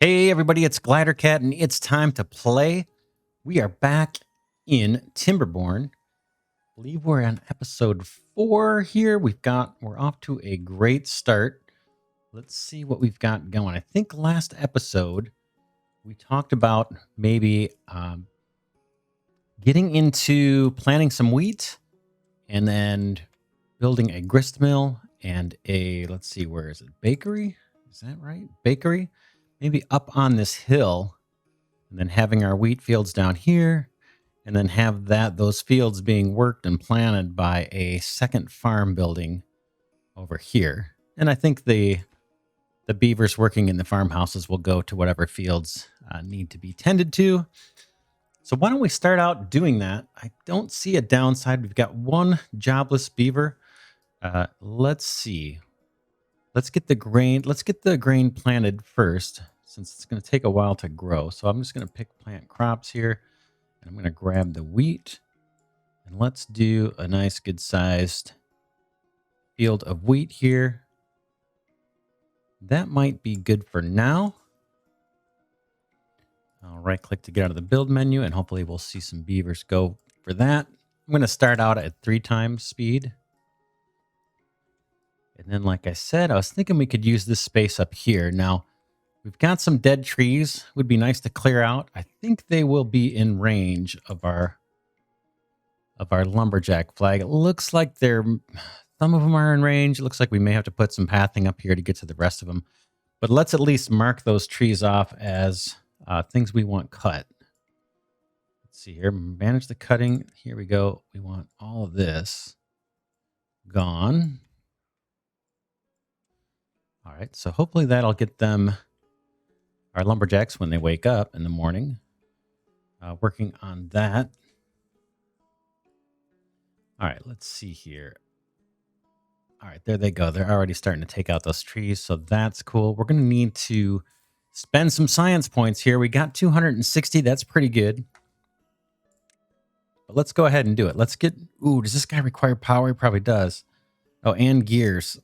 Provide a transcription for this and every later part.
Hey everybody, it's Glidercat and it's time to play. We are back in Timberborn. I believe we're on episode 4 here. We're off to a great start. Let's see what we've got going. I think last episode we talked about maybe getting into planting some wheat and then building a grist mill and let's see, where is it? Bakery? Is that right? Bakery? Maybe up on this hill, and then having our wheat fields down here, and then have those fields being worked and planted by a second farm building over here. And I think the beavers working in the farmhouses will go to whatever fields need to be tended to. So why don't we start out doing that? I don't see a downside. We've got one jobless beaver. Let's see. Let's get the grain planted first, since it's going to take a while to grow. So I'm just going to plant crops here. And I'm going to grab the wheat. And let's do a nice good sized field of wheat here. That might be good for now. I'll right click to get out of the build menu, and hopefully we'll see some beavers go for that. I'm going to start out at 3 times speed. And then, like I said, I was thinking we could use this space up here. Now, we've got some dead trees. Would be nice to clear out. I think they will be in range of our lumberjack flag. It looks like some of them are in range. It looks like we may have to put some pathing up here to get to the rest of them. But let's at least mark those trees off as things we want cut. Let's see here. Manage the cutting. Here we go. We want all of this gone. All right, so hopefully that'll get them, our lumberjacks, when they wake up in the morning, working on that. All right, let's see here. All right, there they go. They're already starting to take out those trees, so that's cool. We're going to need to spend some science points here. We got 260. That's pretty good. But let's go ahead and do it. Let's get... Ooh, does this guy require power? He probably does. Oh, and gears.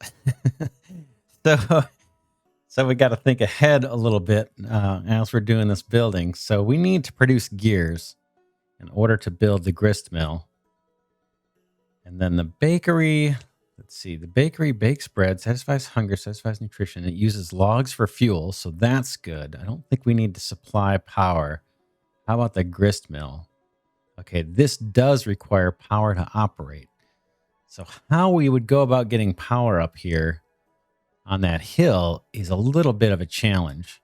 So we got to think ahead a little bit as we're doing this building. So we need to produce gears in order to build the grist mill. And then the bakery, let's see, the bakery bakes bread, satisfies hunger, satisfies nutrition. It uses logs for fuel, so that's good. I don't think we need to supply power. How about the grist mill? Okay, this does require power to operate. So how we would go about getting power up here on that hill is a little bit of a challenge.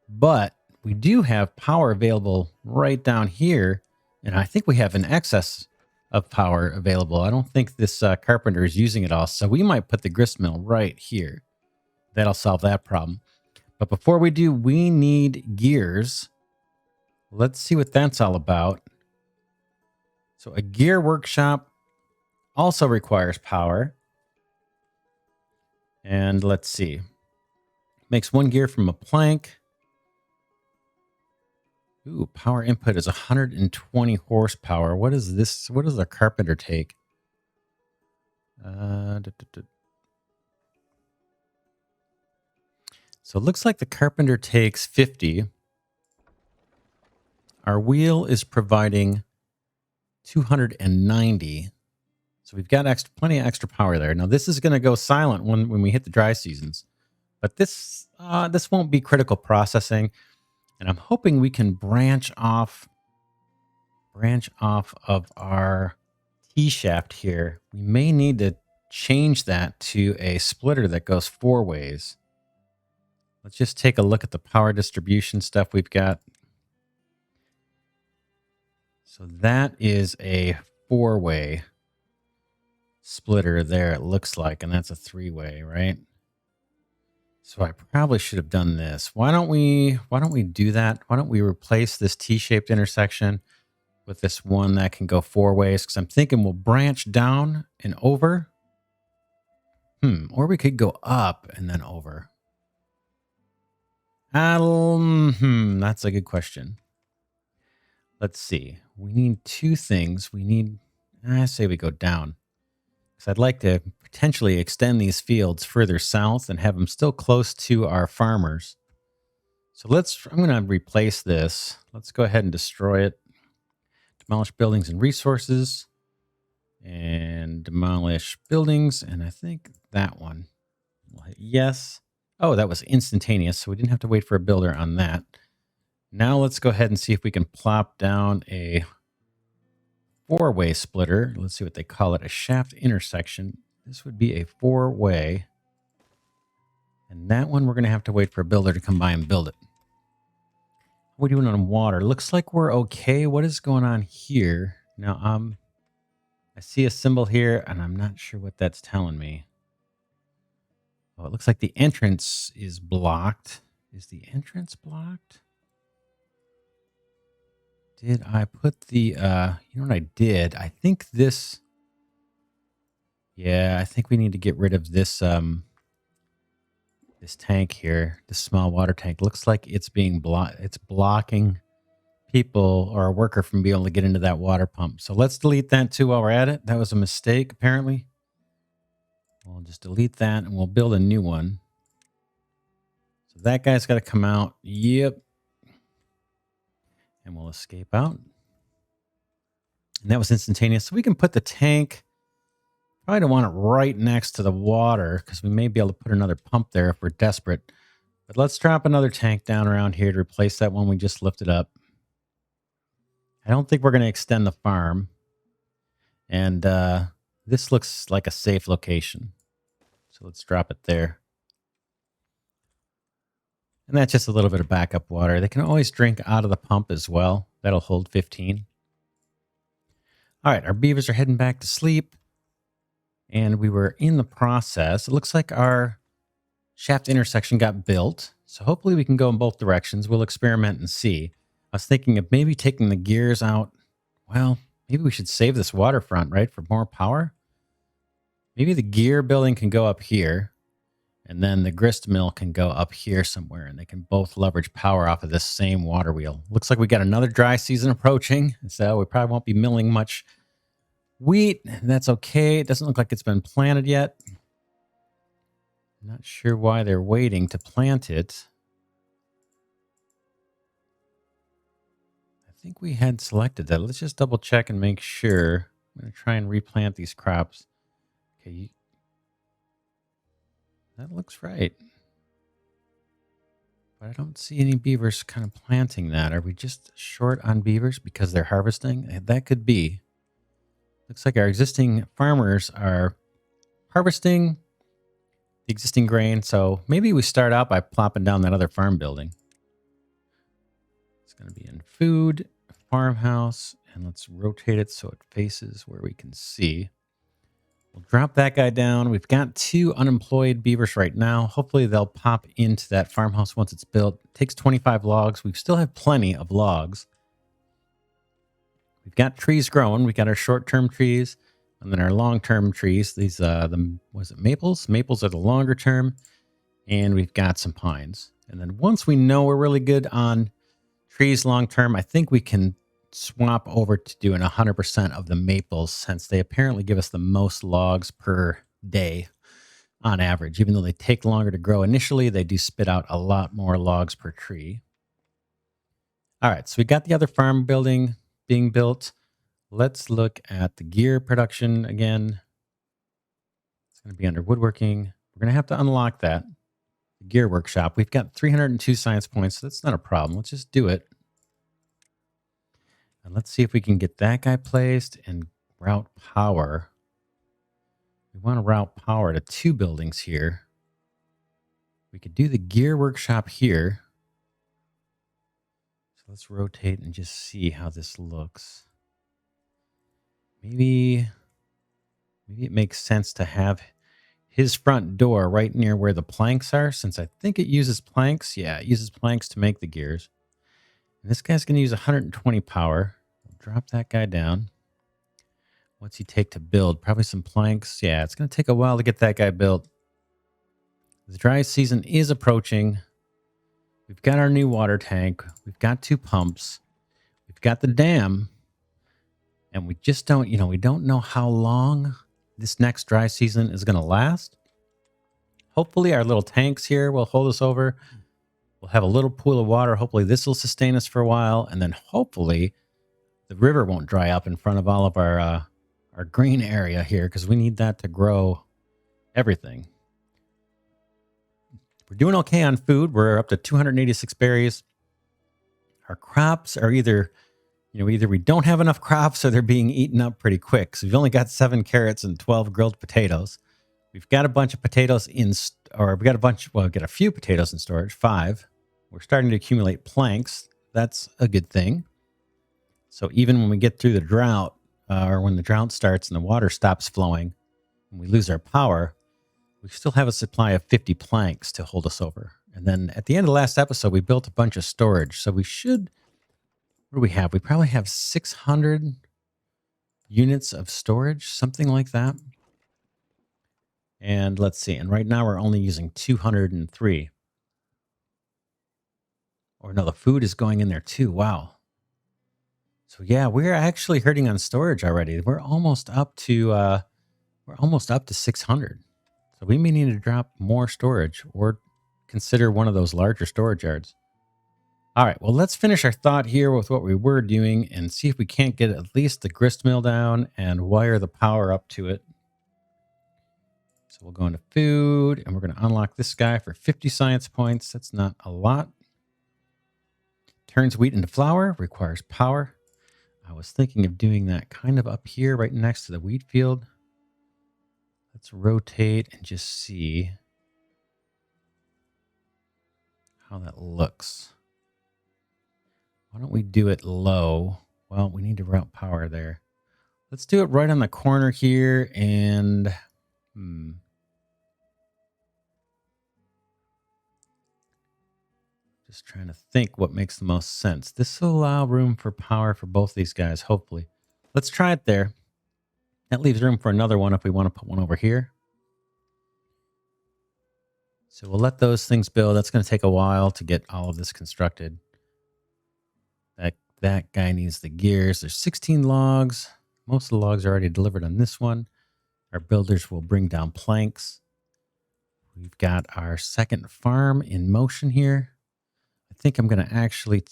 But we do have power available right down here, and I think we have an excess of power available. I don't think this carpenter is using it all, so we might put the grist mill right here. That'll solve that problem. But before we do, we need gears. Let's see what that's all about. So a gear workshop also requires power. And let's see. Makes 1 gear from a plank. Ooh, power input is 120 horsepower. What is this? What does a carpenter take? So it looks like the carpenter takes 50. Our wheel is providing 290. So we've got plenty of extra power there. Now this is going to go silent when we hit the dry seasons, but this won't be critical processing, and I'm hoping we can branch off of our T shaft here. We may need to change that to a splitter that goes 4 ways. Let's just take a look at the power distribution stuff we've got. So that is a 4-way splitter there, it looks like, and that's a 3-way, right? So I probably should have done this. Why don't we do that? Why don't we replace this T-shaped intersection with this one that can go 4 ways? Because I'm thinking we'll branch down and over. Or we could go up and then over. That's a good question. Let's see. We need 2 things. I say we go down. So I'd like to potentially extend these fields further south and have them still close to our farmers. So I'm going to replace this. Let's go ahead and destroy it. Demolish buildings and resources. And demolish buildings. And I think that one. We'll hit yes. Oh, that was instantaneous. So we didn't have to wait for a builder on that. Now let's go ahead and see if we can plop down a 4-way splitter. Let's see what they call it. A shaft intersection. This would be a 4-way. And that one we're going to have to wait for a builder to come by and build it. What are we doing on water? Looks like we're okay. What is going on here? Now, I see a symbol here, and I'm not sure what that's telling me. Oh, it looks like the entrance is blocked. Is the entrance blocked? Did I put the, you know what I did? I think this, yeah, I think we need to get rid of this, this tank here, this small water tank. Looks like it's being blocked. It's blocking people or a worker from being able to get into that water pump. So let's delete that too while we're at it. That was a mistake, apparently. We'll just delete that and we'll build a new one. So that guy's got to come out. Yep. And we'll escape out. And that was instantaneous. So we can put the tank, probably don't want it right next to the water because we may be able to put another pump there if we're desperate. But let's drop another tank down around here to replace that one we just lifted up. I don't think we're going to extend the farm. And this looks like a safe location. So let's drop it there. And that's just a little bit of backup water. They can always drink out of the pump as well. That'll hold 15. All right, our beavers are heading back to sleep. And we were in the process. It looks like our shaft intersection got built. So hopefully we can go in both directions. We'll experiment and see. I was thinking of maybe taking the gears out. Well, maybe we should save this waterfront, right, for more power. Maybe the gear building can go up here. And then the grist mill can go up here somewhere. And they can both leverage power off of this same water wheel. Looks like we got another dry season approaching. So we probably won't be milling much wheat. That's okay. It doesn't look like it's been planted yet. Not sure why they're waiting to plant it. I think we had selected that. Let's just double check and make sure. I'm going to try and replant these crops. Okay. That looks right. But I don't see any beavers kind of planting that. Are we just short on beavers because they're harvesting? That could be. Looks like our existing farmers are harvesting the existing grain. So maybe we start out by plopping down that other farm building. It's going to be in food, farmhouse, and let's rotate it so it faces where we can see. We'll drop that guy down. We've got 2 unemployed beavers right now. Hopefully they'll pop into that farmhouse once it's built. It takes 25 logs. We still have plenty of logs. We've got trees growing. We got our short-term trees and then our long-term trees. These, was it maples? Maples are the longer term. And we've got some pines. And then once we know we're really good on trees long-term, I think we can swap over to doing 100% of the maples since they apparently give us the most logs per day on average. Even though they take longer to grow initially, they do spit out a lot more logs per tree. All right, so we got the other farm building being built. Let's look at the gear production again. It's going to be under woodworking. We're going to have to unlock that. The gear workshop. We've got 302 science points, so that's not a problem. Let's just do it. And let's see if we can get that guy placed and route power. We want to route power to 2 buildings here. We could do the gear workshop here. So let's rotate and just see how this looks. Maybe it makes sense to have his front door right near where the planks are, since I think it uses planks. Yeah, it uses planks to make the gears. And this guy's going to use 120 power. We'll drop that guy down. What's he take to build? Probably some planks. Yeah, it's going to take a while to get that guy built. The dry season is approaching. We've got our new water tank. We've got 2 pumps. We've got the dam. And we just don't, we don't know how long this next dry season is going to last. Hopefully our little tanks here will hold us over. We'll have a little pool of water. Hopefully this will sustain us for a while. And then hopefully the river won't dry up in front of all of our green area here, because we need that to grow everything. We're doing okay on food. We're up to 286 berries. Our crops are either we don't have enough crops or they're being eaten up pretty quick. So we've only got 7 carrots and 12 grilled potatoes. We've got a bunch of potatoes we've got a few potatoes in storage, 5. We're starting to accumulate planks. That's a good thing. So even when we get through the drought, or when the drought starts and the water stops flowing and we lose our power, we still have a supply of 50 planks to hold us over. And then at the end of the last episode, we built a bunch of storage. So we should, what do we have? We probably have 600 units of storage, something like that. And let's see. And right now we're only using 203. Or no, the food is going in there too. Wow. So yeah, we're actually hurting on storage already. We're almost up to 600. So we may need to drop more storage or consider one of those larger storage yards. All right, well, let's finish our thought here with what we were doing and see if we can't get at least the grist mill down and wire the power up to it. So we'll go into food and we're going to unlock this guy for 50 science points. That's not a lot. Turns wheat into flour, requires power. I was thinking of doing that kind of up here right next to the wheat field. Let's rotate and just see how that looks. Why don't we do it low? Well, we need to route power there. Let's do it right on the corner here and just trying to think what makes the most sense. This will allow room for power for both these guys, hopefully. Let's try it there. That leaves room for another one if we want to put one over here. So we'll let those things build. That's going to take a while to get all of this constructed. That guy needs the gears. There's 16 logs. Most of the logs are already delivered on this one. Our builders will bring down planks. We've got our second farm in motion here. I think I'm going to actually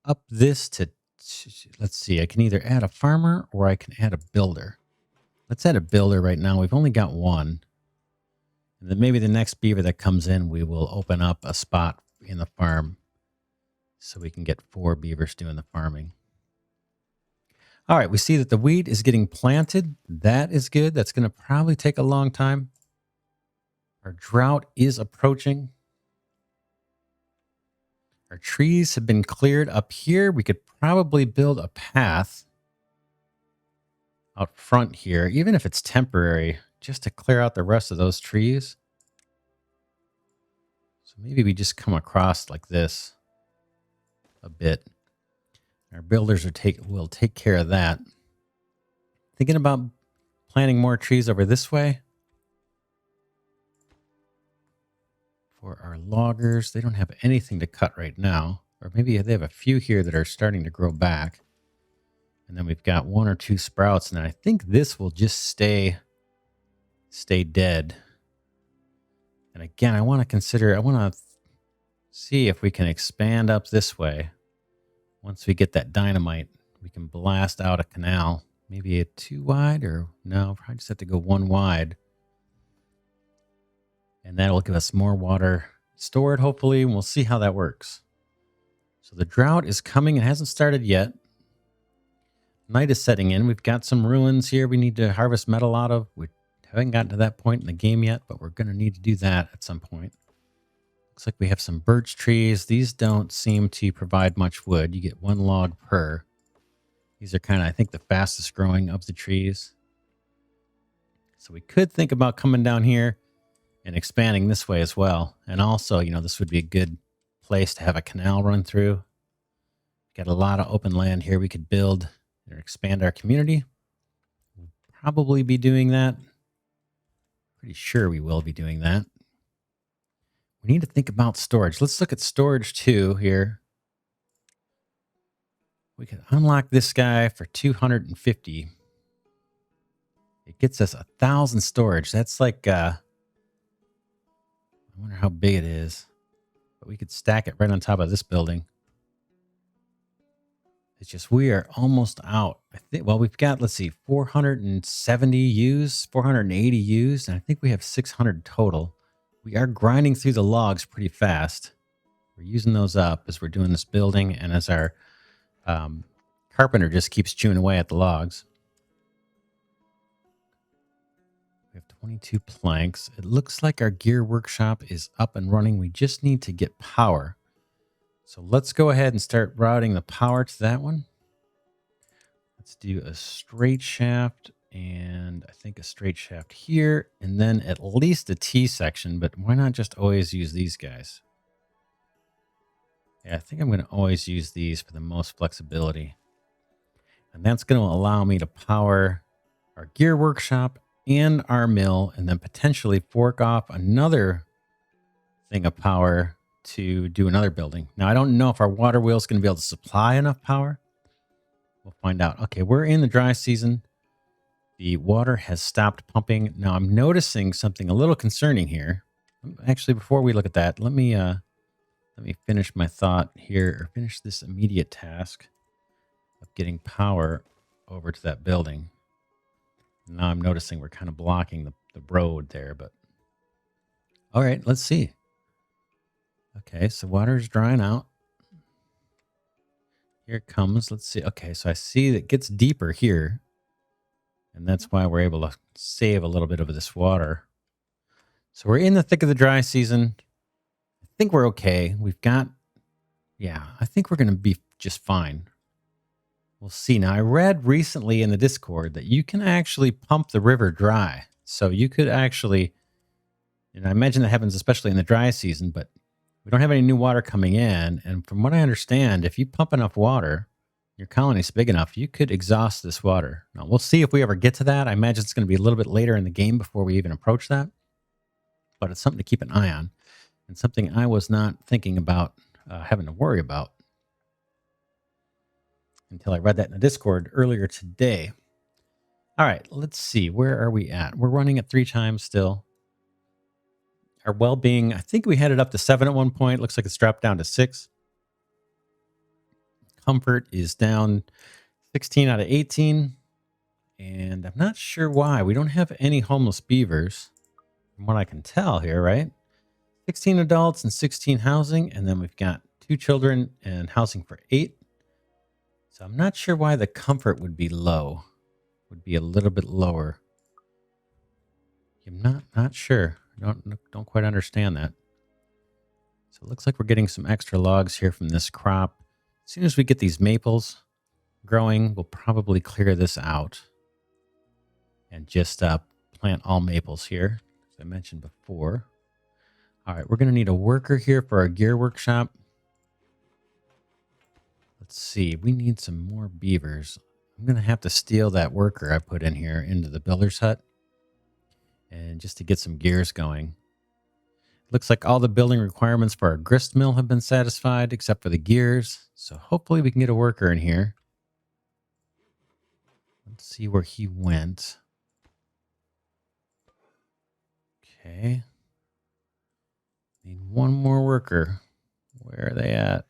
up this to, let's see, I can either add a farmer or I can add a builder. Let's add a builder right now. We've only got one. And then maybe the next beaver that comes in, we will open up a spot in the farm so we can get 4 beavers doing the farming. All right, we see that the wheat is getting planted. That is good. That's going to probably take a long time. Our drought is approaching. Our trees have been cleared up here. We could probably build a path out front here, even if it's temporary, just to clear out the rest of those trees. So maybe we just come across like this a bit. Our builders will take care of that. Thinking about planting more trees over this way. For our loggers, they don't have anything to cut right now. Or maybe they have a few here that are starting to grow back. And then we've got 1 or 2 sprouts. And I think this will just stay dead. And again, I want to see if we can expand up this way. Once we get that dynamite, we can blast out a canal. Maybe a 2 wide or no, probably just have to go 1 wide. And that'll give us more water stored, hopefully, and we'll see how that works. So the drought is coming. It hasn't started yet. Night is setting in. We've got some ruins here we need to harvest metal out of. We haven't gotten to that point in the game yet, but we're going to need to do that at some point. Looks like we have some birch trees. These don't seem to provide much wood. You get 1 log per. These are kind of, I think, the fastest growing of the trees. So we could think about coming down here and expanding this way as well. And also, this would be a good place to have a canal run through. Got a lot of open land here we could build or expand our community. We'll probably be doing that. Pretty sure we will be doing that. We need to think about storage. Let's look at storage too here. We can unlock this guy for 250. It gets us 1,000 storage. That's like, I wonder how big it is. But we could stack it right on top of this building. It's just we are almost out. I think. Well, we've got, let's see, 470 used, 480 used, and I think we have 600 total. We are grinding through the logs pretty fast. We're using those up as we're doing this building, and as our carpenter just keeps chewing away at the logs. We have 22 planks. It looks like our gear workshop is up and running. We just need to get power. So let's go ahead and start routing the power to that one. Let's do a straight shaft, and I think a straight shaft here, and then at least a T section, but why not just always use these guys? Yeah, I think I'm going to always use these for the most flexibility. And that's going to allow me to power our gear workshop and our mill, and then potentially fork off another thing of power to do another building. Now, I don't know if our water wheel is going to be able to supply enough power. We'll find out. Okay, we're in the dry season. The water has stopped pumping. Now, I'm noticing something a little concerning here. Actually, before we look at that, let me finish my thought here, or finish this immediate task of getting power over to that building. Now I'm noticing we're kind of blocking the road there, but all right, let's see. Okay, so water's drying out. Here it comes. Let's see. Okay, so I see that it gets deeper here, and that's why we're able to save a little bit of this water. So we're in the thick of the dry season. I think we're okay. We've got, yeah, I think we're going to be just fine. We'll see. Now, I read recently in the Discord that you can actually pump the river dry. So you could actually, and I imagine that happens especially in the dry season, but we don't have any new water coming in. And from what I understand, if you pump enough water, your colony's big enough, you could exhaust this water. Now, we'll see if we ever get to that. I imagine it's going to be a little bit later in the game before we even approach that. But it's something to keep an eye on, and something I was not thinking about having to worry about until I read that in the Discord earlier today. All right, let's see. Where are we at? We're running at 3 times still. Our well-being, I think we had it up to 7 at one point. Looks like it's dropped down to 6. Comfort is down 16 out of 18. And I'm not sure why. We don't have any homeless beavers, from what I can tell here, right? 16 adults and 16 housing. And then we've got 2 children and housing for 8. So I'm not sure why the comfort would be low. Would be a little bit lower. I'm not sure. Don't quite understand that. So it looks like we're getting some extra logs here from this crop. As soon as we get these maples growing, we'll probably clear this out and just plant all maples here, as I mentioned before. All right, we're going to need a worker here for our gear workshop. Let's see. We need some more beavers. I'm going to have to steal that worker I put in here into the builder's hut, and just to get some gears going. Looks like all the building requirements for our grist mill have been satisfied, except for the gears. So hopefully we can get a worker in here. Let's see where he went. Okay. Need one more worker. Where are they at?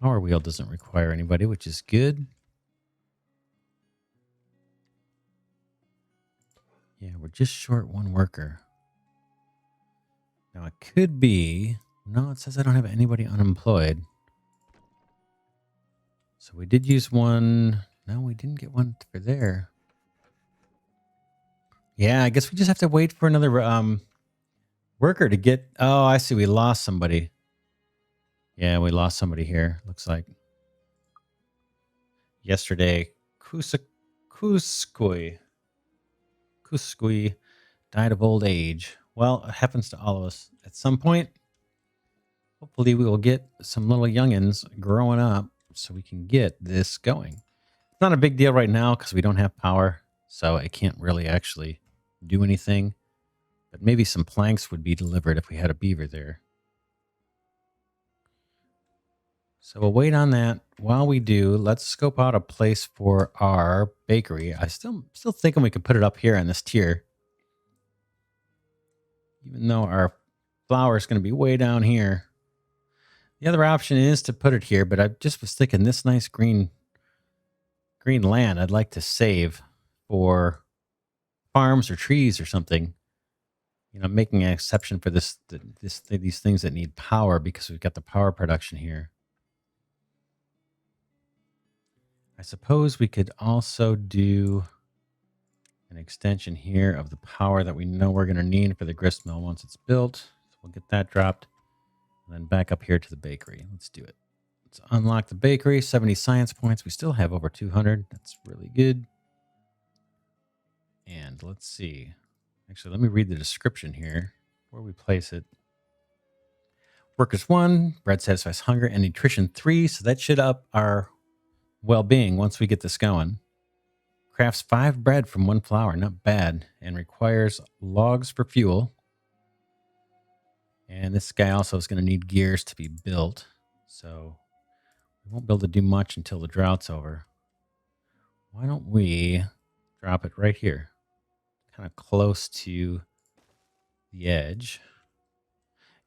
Power wheel doesn't require anybody, which is good. Yeah, we're just short one worker. Now it could be, no, it says I don't have anybody unemployed. So we did use one. No, we didn't get one for there. Yeah, I guess we just have to wait for another worker to get. Oh, I see. We lost somebody. Yeah, we lost somebody here. Looks like yesterday, Kuskui died of old age. Well, it happens to all of us at some point. Hopefully we will get some little youngins growing up so we can get this going. It's not a big deal right now because we don't have power, so it can't really actually do anything. But maybe some planks would be delivered if we had a beaver there. So we'll wait on that. While we do, let's scope out a place for our bakery. I still thinking we could put it up here on this tier. Even though our flour is going to be way down here. The other option is to put it here, but I just was thinking this nice green land I'd like to save for farms or trees or something. You know, making an exception for these things that need power because we've got the power production here. I suppose we could also do an extension here of the power that we know we're going to need for the grist mill once it's built. So we'll get that dropped. And then back up here to the bakery. Let's do it. Let's unlock the bakery. 70 science points. We still have over 200. That's really good. And let's see. Actually, let me read the description here before we place it. Workers 1, bread satisfies hunger, and nutrition 3. So that should up our well-being once we get this going. Crafts 5 bread from 1 flour. Not bad. And requires logs for fuel. And this guy also is going to need gears to be built. So we won't be able to do much until the drought's over. Why don't we drop it right here? Kind of close to the edge.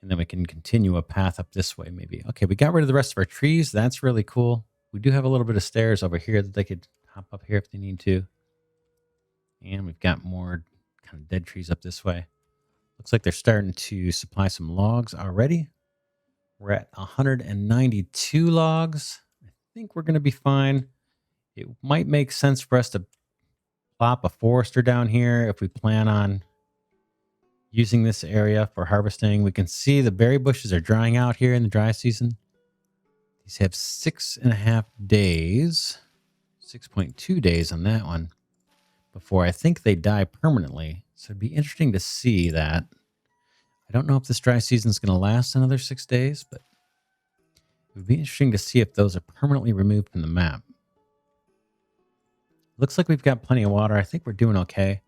And then we can continue a path up this way maybe. Okay, we got rid of the rest of our trees. That's really cool. We do have a little bit of stairs over here that they could hop up here if they need to. And we've got more kind of dead trees up this way. Looks like they're starting to supply some logs already. We're at 192 logs. I think we're going to be fine. It might make sense for us to plop a forester down here if we plan on using this area for harvesting. We can see the berry bushes are drying out here in the dry season. These have 6.5 days, 6.2 days on that one before I think they die permanently. So it'd be interesting to see that. I don't know if this dry season is going to last another 6 days, but it would be interesting to see if those are permanently removed from the map. Looks like we've got plenty of water. I think we're doing okay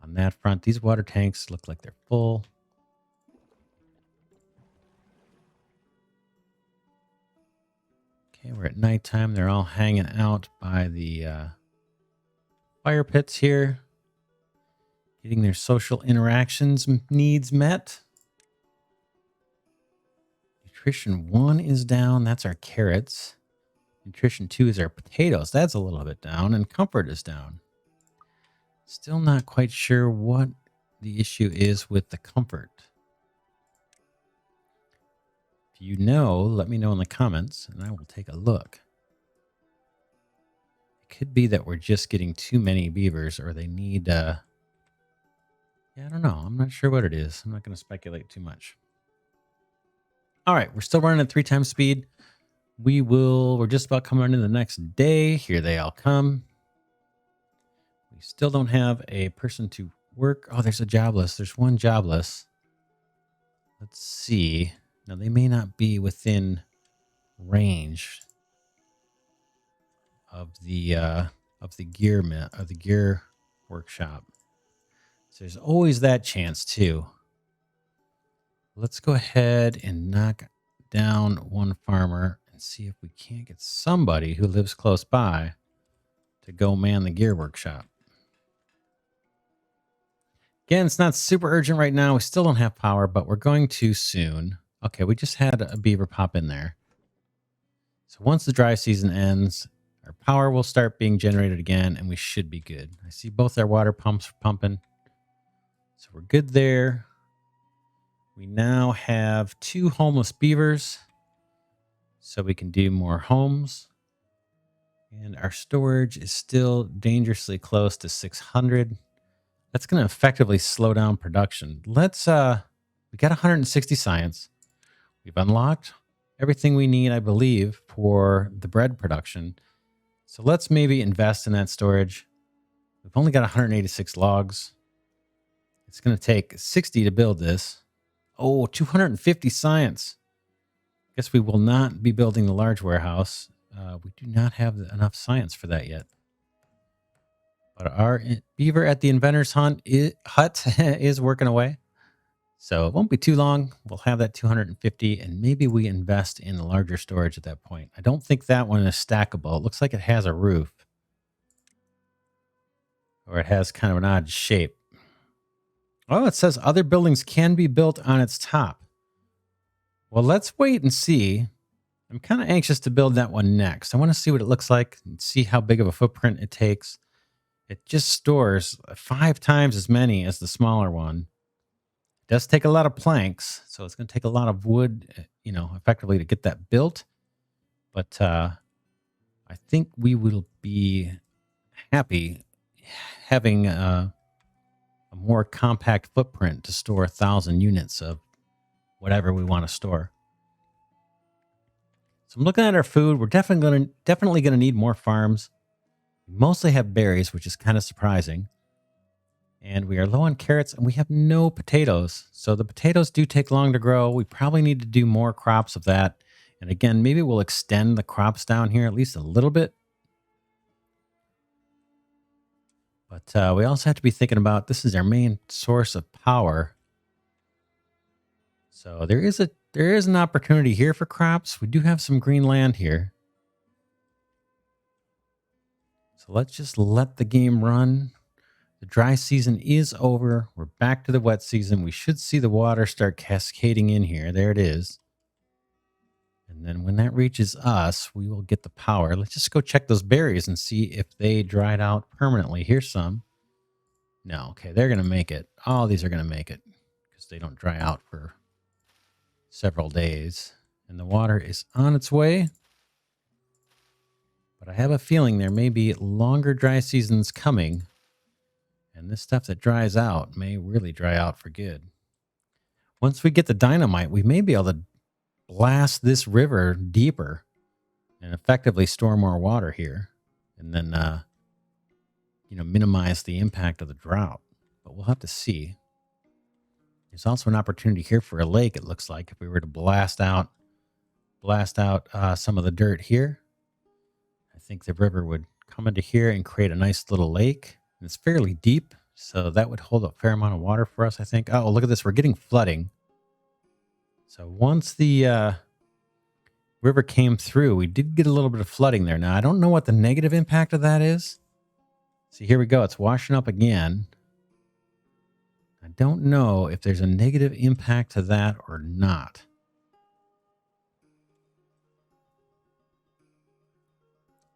on that front. These water tanks look like they're full. Okay, we're at nighttime. They're all hanging out by the fire pits here, getting their social interactions needs met. Nutrition 1 is down. That's our carrots. Nutrition 2 is our potatoes. That's a little bit down. And comfort is down. Still not quite sure what the issue is with the comfort. If you know, let me know in the comments and I will take a look. It could be that we're just getting too many beavers or they need... yeah, I don't know. I'm not sure what it is. I'm not going to speculate too much. All right, we're still running at 3 times speed. We're just about coming into the next day. Here they all come. We still don't have a person to work. Oh, there's a jobless. There's one jobless. Let's see. Now, they may not be within range of the gear workshop. So there's always that chance too. Let's go ahead and knock down one farmer and see if we can't get somebody who lives close by to go man the gear workshop. Again, it's not super urgent right now. We still don't have power, but we're going to soon. Okay, we just had a beaver pop in there. So once the dry season ends, our power will start being generated again, and we should be good. I see both our water pumps pumping. So we're good there. We now have 2 homeless beavers, so we can do more homes. And our storage is still dangerously close to 600. That's going to effectively slow down production. We got 160 science. We've unlocked everything we need, I believe, for the bread production. So let's maybe invest in that storage. We've only got 186 logs. It's going to take 60 to build this. Oh, 250 science. Guess we will not be building the large warehouse. We do not have enough science for that yet. But our beaver at the inventor's hut is working away. So it won't be too long. We'll have that 250 and maybe we invest in the larger storage at that point. I don't think that one is stackable. It looks like it has a roof. Or it has kind of an odd shape. Well, it says other buildings can be built on its top. Well, let's wait and see. I'm kind of anxious to build that one next. I want to see what it looks like and see how big of a footprint it takes. It just stores 5 times as many as the smaller one. It does take a lot of planks, so it's going to take a lot of wood, effectively to get that built. But I think we will be happy having a more compact footprint to store 1,000 units of whatever we want to store. So I'm looking at our food. We're definitely gonna need more farms. We mostly have berries, which is kind of surprising. And we are low on carrots, and we have no potatoes. So the potatoes do take long to grow. We probably need to do more crops of that. And again, maybe we'll extend the crops down here at least a little bit. But we also have to be thinking about this is our main source of power. So there is an opportunity here for crops. We do have some green land here. So let's just let the game run. The dry season is over. We're back to the wet season. We should see the water start cascading in here. There it is. And then when that reaches us, we will get the power. Let's just go check those berries and see if they dried out permanently. Here's some. No, okay, they're going to make it. All these are going to make it because they don't dry out for several days. And the water is on its way. But I have a feeling there may be longer dry seasons coming. And this stuff that dries out may really dry out for good. Once we get the dynamite, we may be able to blast this river deeper and effectively store more water here. And then, minimize the impact of the drought. But we'll have to see. There's also an opportunity here for a lake, it looks like, if we were to blast out some of the dirt here. I think the river would come into here and create a nice little lake. And it's fairly deep, so that would hold a fair amount of water for us, I think. Oh, look at this. We're getting flooding. So once the river came through, we did get a little bit of flooding there. Now, I don't know what the negative impact of that is. See, here we go. It's washing up again. I don't know if there's a negative impact to that or not.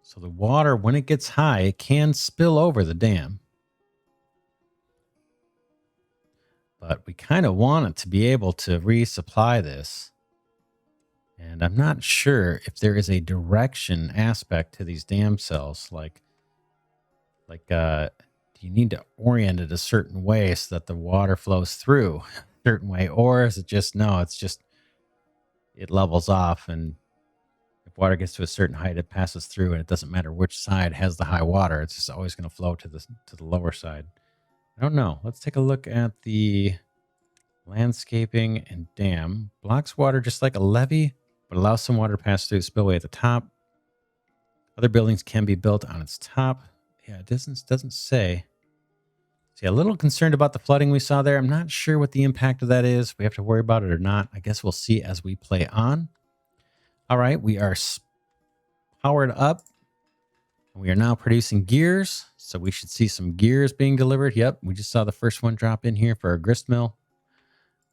So the water, when it gets high, it can spill over the dam. But we kind of want it to be able to resupply this. And I'm not sure if there is a direction aspect to these dam cells. Do you need to orient it a certain way so that the water flows through a certain way? Or is it just, no, it's just, it levels off. And if water gets to a certain height, it passes through, and it doesn't matter which side has the high water. It's just always going to flow to the lower side. I don't know. Let's take a look at the landscaping and dam. Blocks water just like a levee, but allows some water to pass through the spillway at the top. Other buildings can be built on its top. Yeah, it doesn't say. See, a little concerned about the flooding we saw there. I'm not sure what the impact of that is. We have to worry about it or not. I guess we'll see as we play on. All right, we are powered up. We are now producing gears, so we should see some gears being delivered. Yep, we just saw the first one drop in here for our grist mill.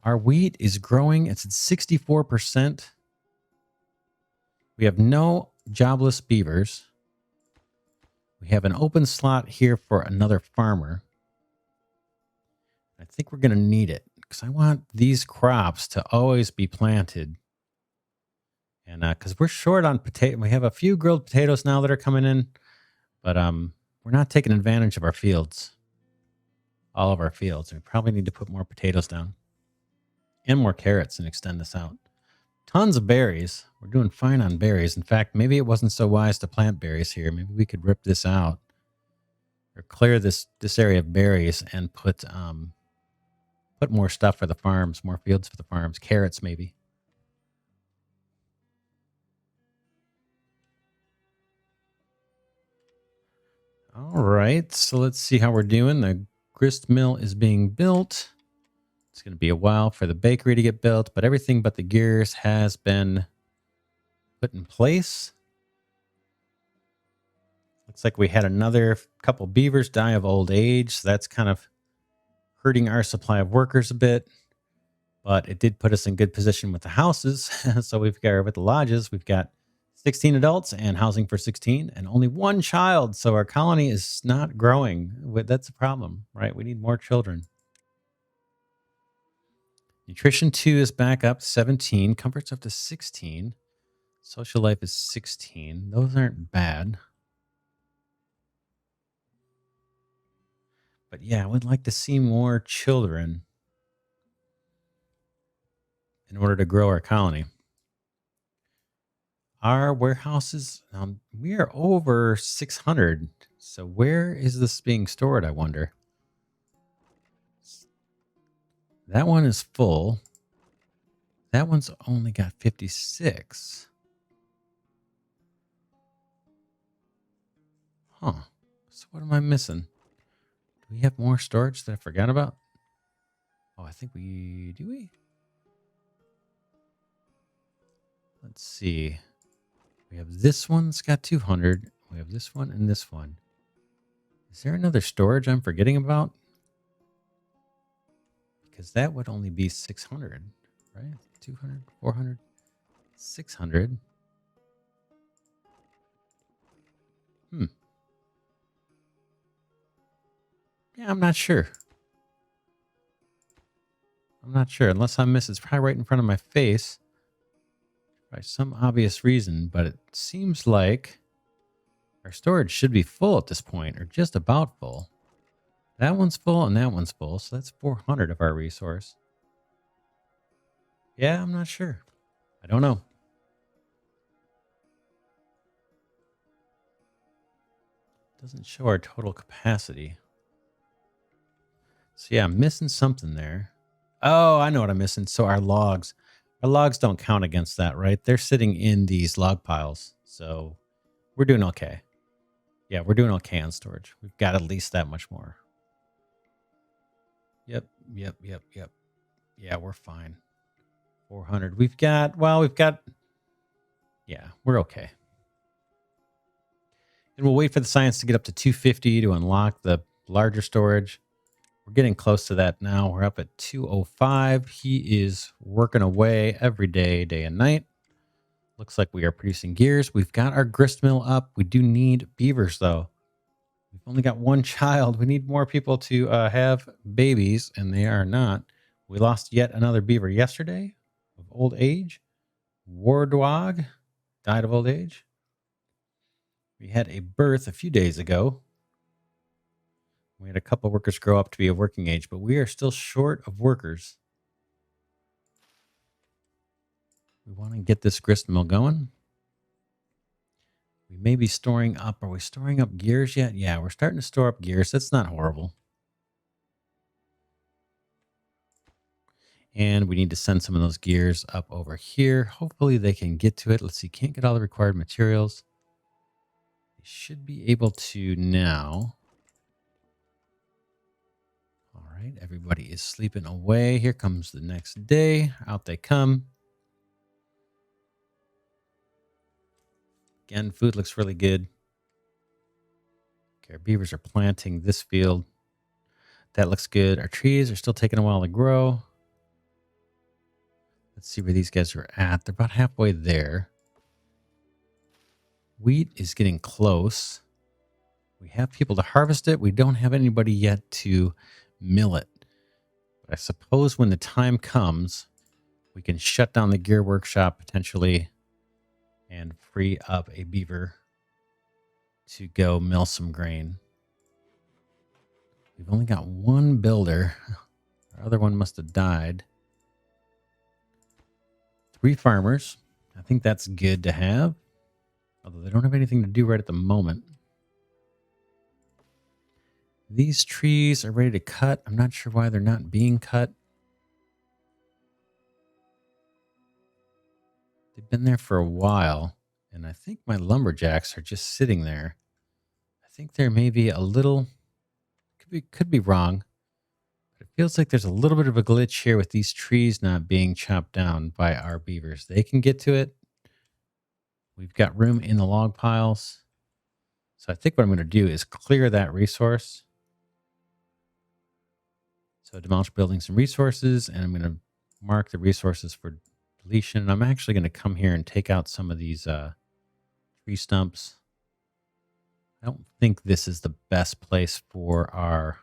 Our wheat is growing. It's at 64%. We have no jobless beavers. We have an open slot here for another farmer. I think we're going to need it because I want these crops to always be planted. And because we're short on potato, we have a few grilled potatoes now that are coming in, but we're not taking advantage of our fields, all of our fields. We probably need to put more potatoes down and more carrots and extend this out. Tons of berries. We're doing fine on berries. In fact, maybe it wasn't so wise to plant berries here. Maybe we could rip this out or clear this area of berries and put more stuff for the farms, more fields for the farms, carrots maybe. All right, so let's see how we're doing. The grist mill is being built. It's going to be a while for the bakery to get built, but everything but the gears has been put in place. Looks like we had another couple beavers die of old age, so that's kind of hurting our supply of workers a bit, but it did put us in good position with the houses. So with the lodges, we've got 16 adults and housing for 16 and only one child. So our colony is not growing. That's a problem, right? We need more children. Nutrition 2 is back up 17. Comfort's up to 16. Social life is 16. Those aren't bad. But yeah, I would like to see more children in order to grow our colony. Our warehouses, we are over 600. So where is this being stored, I wonder? That one is full. That one's only got 56. Huh. So what am I missing? Do we have more storage that I forgot about? Oh, I think do we? Let's see. We have this one's got 200. We have this one and this one. Is there another storage I'm forgetting about? Because that would only be 600, right? 200, 400, 600. Yeah, I'm not sure. Unless I miss, it's probably right in front of my face by some obvious reason, but it seems like our storage should be full at this point, or just about full. That one's full and that one's full, so that's 400 of our resource. Yeah, I'm not sure. I don't know. Doesn't show our total capacity. So yeah, I'm missing something there. Oh, I know what I'm missing. So our logs don't count against that, right? They're sitting in these log piles. So we're doing okay. Yeah, we're doing okay on storage. We've got at least that much more. Yep. Yeah, we're fine. 400. Yeah, we're okay. And we'll wait for the science to get up to 250 to unlock the larger storage. We're getting close to that now. We're up at 205. He is working away every day, day and night. Looks like we are producing gears. We've got our grist mill up. We do need beavers, though. We've only got one child. We need more people to have babies, and they are not. We lost yet another beaver yesterday of old age. War dog died of old age. We had a birth a few days ago. We had a couple workers grow up to be of working age, but we are still short of workers. We want to get this grist mill going. We may be storing up. Are we storing up gears yet? Yeah, we're starting to store up gears. That's not horrible. And we need to send some of those gears up over here. Hopefully they can get to it. Let's see. Can't get all the required materials. They should be able to now. All right. Everybody is sleeping away. Here comes the next day. Out they come. Again, food looks really good. Okay, our beavers are planting this field. That looks good. Our trees are still taking a while to grow. Let's see where these guys are at. They're about halfway there. Wheat is getting close. We have people to harvest it. We don't have anybody yet to mill it. But I suppose when the time comes, we can shut down the gear workshop potentially and free up a beaver to go mill some grain. We've only got one builder. Our other one must have died. 3 farmers. I think that's good to have. Although they don't have anything to do right at the moment. These trees are ready to cut. I'm not sure why they're not being cut. They've been there for a while. And I think my lumberjacks are just sitting there. I think there may be a little... Could be wrong. But it feels like there's a little bit of a glitch here with these trees not being chopped down by our beavers. They can get to it. We've got room in the log piles. So I think what I'm going to do is clear that resource. So So demolish buildings and resources, and I'm going to mark the resources for deletion. And I'm actually going to come here and take out some of these tree stumps. I don't think this is the best place for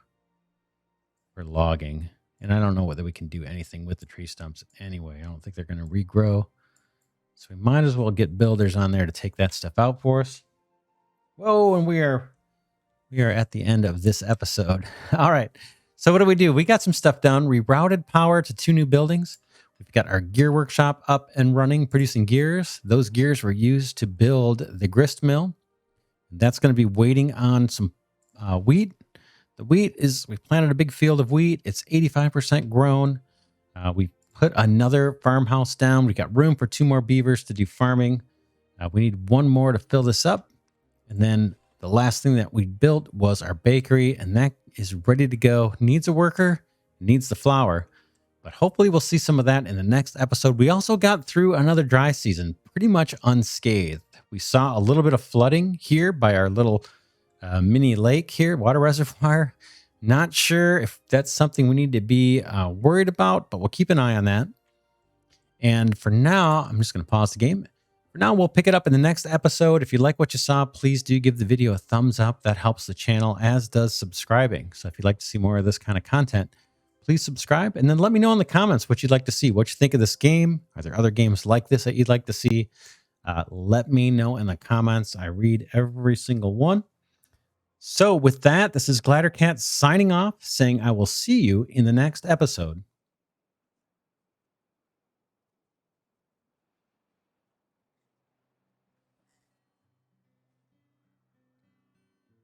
logging. And I don't know whether we can do anything with the tree stumps anyway. I don't think they're going to regrow. So we might as well get builders on there to take that stuff out for us. Whoa, and we are at the end of this episode. All right. So what do? We got some stuff done. We routed power to 2 new buildings. We've got our gear workshop up and running, producing gears. Those gears were used to build the grist mill. That's going to be waiting on some wheat. The wheat is, we planted a big field of wheat. It's 85% grown. We put another farmhouse down. We got room for 2 more beavers to do farming. We need 1 more to fill this up. And then the last thing that we built was our bakery, and that is ready to go. Needs a worker, needs the flour. But hopefully we'll see some of that in the next episode. We also got through another dry season pretty much unscathed. We saw a little bit of flooding here by our little mini lake here, water reservoir. Not sure if that's something we need to be worried about, but we'll keep an eye on that. And for now, I'm just going to pause the game. For now, we'll pick it up in the next episode. If you like what you saw, please do give the video a thumbs up. That helps the channel, as does subscribing. So if you'd like to see more of this kind of content, please subscribe. And then let me know in the comments what you'd like to see, what you think of this game. Are there other games like this that you'd like to see? Let me know in the comments. I read every single one. So with that, this is Glidercat signing off, saying I will see you in the next episode.